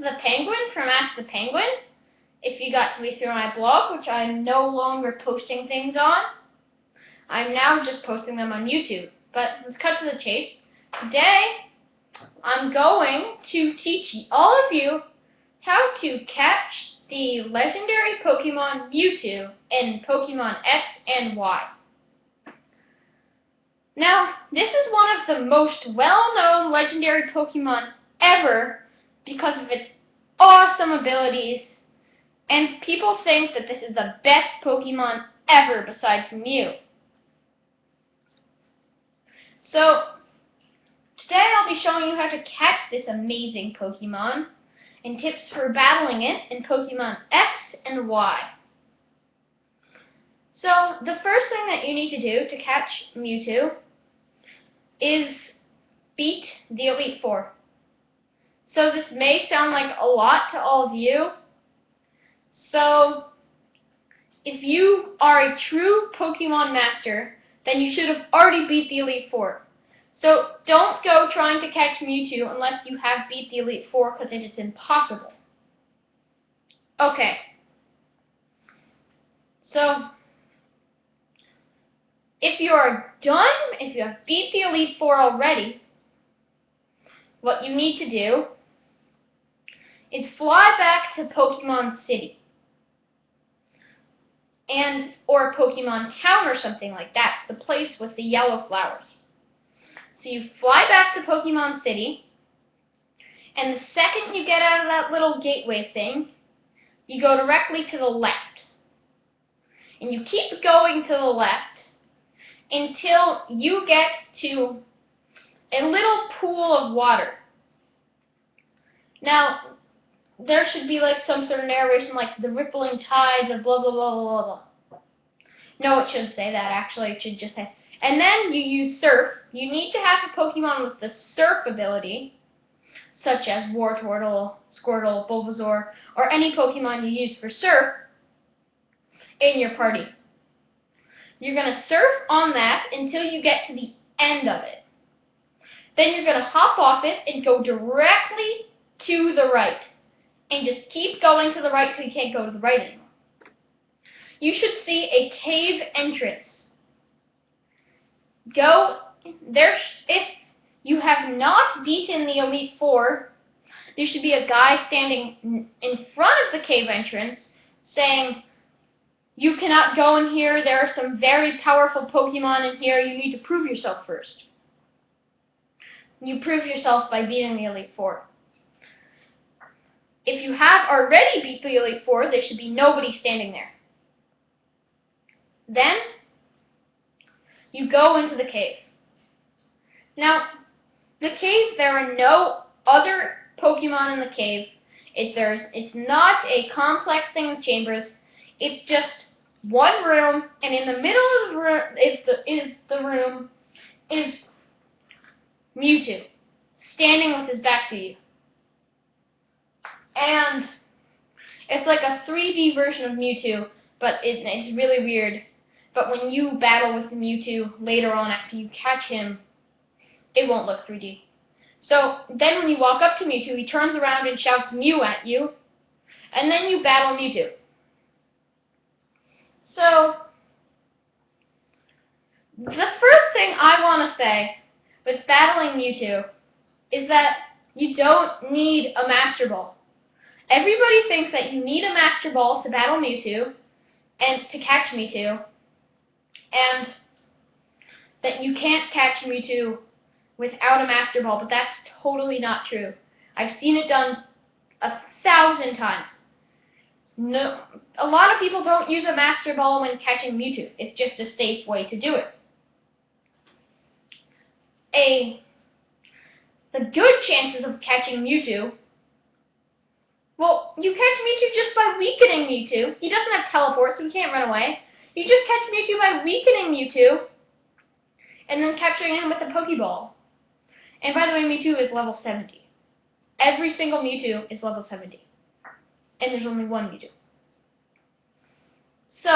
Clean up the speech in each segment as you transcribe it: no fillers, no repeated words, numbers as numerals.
the Penguin from Ask the Penguin, if you got to be through my blog, which I'm no longer posting things on. I'm now just posting them on YouTube. But let's cut to the chase. Today, I'm going to teach all of you how to catch the legendary Pokemon Mewtwo in Pokemon X and Y. Now, this is one of the most well-known legendary Pokemon ever because of its awesome abilities, and people think that this is the best Pokemon ever besides Mew. So, today I'll be showing you how to catch this amazing Pokemon and tips for battling it in Pokemon X and Y. So, the first thing that you need to do to catch Mewtwo is beat the Elite Four. So this may sound like a lot to all of you. So if you are a true Pokemon master, then you should have already beat the Elite Four. So don't go trying to catch Mewtwo unless you have beat the Elite Four, because it is impossible. Okay. So if you are done, if you have beat the Elite Four already, what you need to do is fly back to Pokemon City. Or Pokemon Town or something like that, the place with the yellow flowers. So you fly back to Pokemon City, and the second you get out of that little gateway thing, you go directly to the left. And you keep going to the left until you get to a little pool of water. Now, there should be like some sort of narration like the rippling tides of blah blah blah blah blah. No, it shouldn't say that actually, it should just say. And then you use Surf. You need to have a Pokemon with the Surf ability, such as Wartortle, Squirtle, Bulbasaur, or any Pokemon you use for Surf in your party. You're going to surf on that until you get to the end of it. Then you're going to hop off it and go directly to the right. And just keep going to the right till you can't go to the right anymore. You should see a cave entrance. Go there. If you have not beaten the Elite Four, there should be a guy standing in front of the cave entrance saying, "You cannot go in here. There are some very powerful Pokemon in here. You need to prove yourself first." You prove yourself by beating the Elite Four. If you have already beat the Elite Four, there should be nobody standing there. Then, you go into the cave. Now, the cave, there are no other Pokemon in the cave. It's not a complex thing with chambers. It's just one room, and in the middle of the room is Mewtwo, standing with his back to you. And it's like a 3D version of Mewtwo, but it's really weird. But when you battle with Mewtwo later on after you catch him, it won't look 3D. So then when you walk up to Mewtwo, he turns around and shouts Mew at you, and then you battle Mewtwo. So the first thing I want to say with battling Mewtwo is that you don't need a Master Ball. Everybody thinks that you need a Master Ball to battle Mewtwo and to catch Mewtwo, and that you can't catch Mewtwo without a Master Ball, but that's totally not true. I've seen it done 1,000 times. No, a lot of people don't use a Master Ball when catching Mewtwo. It's just a safe way to do it. The good chances of catching Mewtwo, well, you catch Mewtwo just by weakening Mewtwo. He doesn't have teleport, so he can't run away. You just catch Mewtwo by weakening Mewtwo, and then capturing him with a Pokeball. And by the way, Mewtwo is level 70. Every single Mewtwo is level 70. And there's only one Mewtwo. So,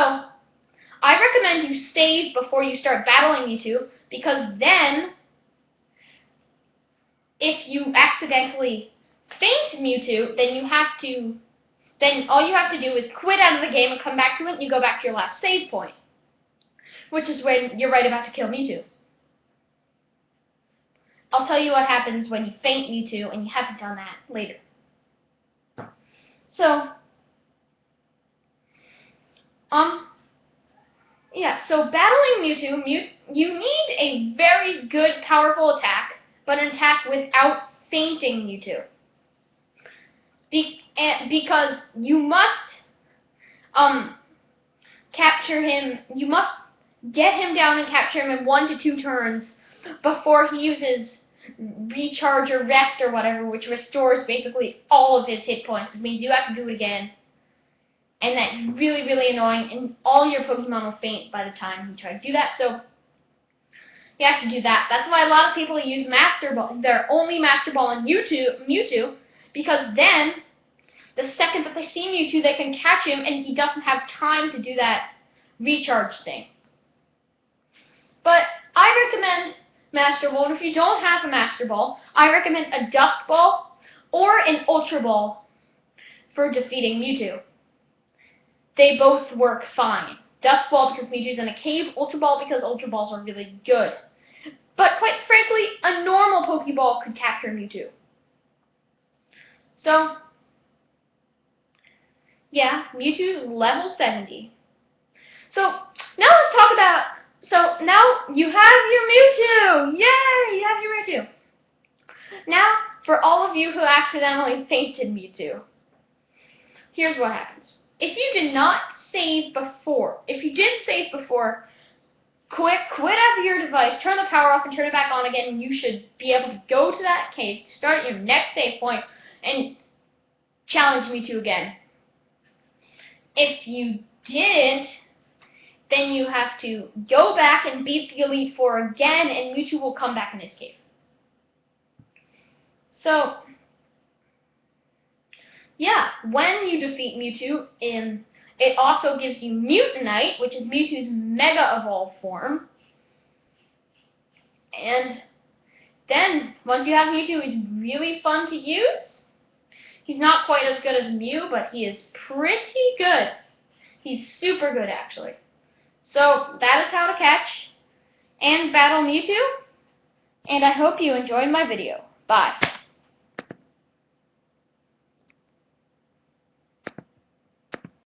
I recommend you save before you start battling Mewtwo, because then, if you accidentally faint Mewtwo, then all you have to do is quit out of the game and come back to it, and you go back to your last save point, which is when you're right about to kill Mewtwo. I'll tell you what happens when you faint Mewtwo, and you haven't done that later. So, so battling Mewtwo, you need a very good, powerful attack, but an attack without fainting Mewtwo. Because you must capture him, you must get him down and capture him in 1 to 2 turns before he uses recharge or rest or whatever, which restores basically all of his hit points. It means you have to do it again. And that's really, really annoying, and all your Pokemon will faint by the time you try to do that, so you have to do that. That's why a lot of people use Master Ball, their only Master Ball on Mewtwo, because then, the second that they see Mewtwo, they can catch him, and he doesn't have time to do that recharge thing. But I recommend Master Ball, and if you don't have a Master Ball, I recommend a Dusk Ball or an Ultra Ball for defeating Mewtwo. They both work fine. Dusk Ball because Mewtwo's in a cave, Ultra Ball because Ultra Balls are really good. But quite frankly, a normal Pokeball could capture Mewtwo. So, yeah, Mewtwo's level 70. So, now let's talk about, so now you have your Mewtwo! Yay! You have your Mewtwo. Now, for all of you who accidentally fainted Mewtwo, here's what happens. If you did not save before, quit out of your device, turn the power off and turn it back on again, and you should be able to go to that cave, start your next save point, and challenge Mewtwo again. If you didn't, then you have to go back and beat the Elite Four again, and Mewtwo will come back in his cave. So, yeah, when you defeat Mewtwo, it also gives you Mutanite, which is Mewtwo's Mega Evolved form. And then, once you have Mewtwo, he's really fun to use. He's not quite as good as Mew, but he is pretty good. He's super good, actually. So, that is how to catch and battle Mewtwo. And I hope you enjoyed my video. Bye.